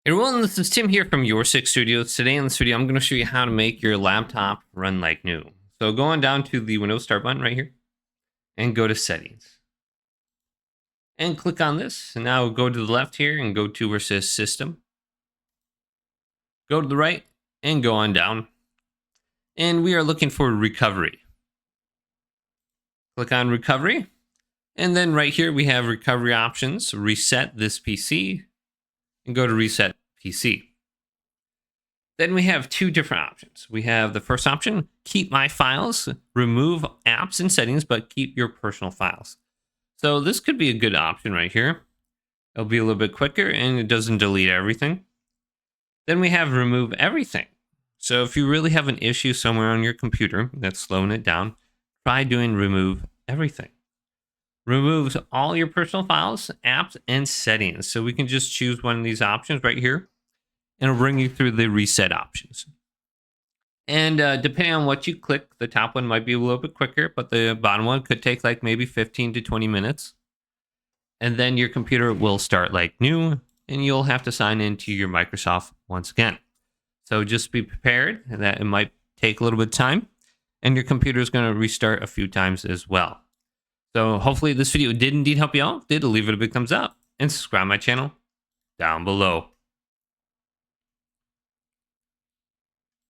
Hey everyone, this is Tim here from Your Six Studios. Today in this video, I'm going to show you how to make your laptop run like new. So go on down to the Windows Start button right here and go to Settings. And click on this. And now go to the left here and go to where it says System. Go to the right and go on down. And we are looking for Recovery. Click on Recovery. And then right here we have Recovery Options. Reset this PC. And go to Reset PC. Then we have two different options. We have the first option, keep my files, remove apps and settings, but keep your personal files. So this could be a good option right here. It'll be a little bit quicker and it doesn't delete everything. Then we have remove everything. So if you really have an issue somewhere on your computer that's slowing it down, try doing remove everything. Removes all your personal files, apps, and settings. So we can just choose one of these options right here, and it'll bring you through the reset options. And depending on what you click, the top one might be a little bit quicker, but the bottom one could take like maybe 15 to 20 minutes. And then your computer will start like new, and you'll have to sign into your Microsoft once again. So just be prepared that it might take a little bit of time, and your computer is going to restart a few times as well. So hopefully this video did indeed help you out. Did leave it a big thumbs up and subscribe to my channel down below.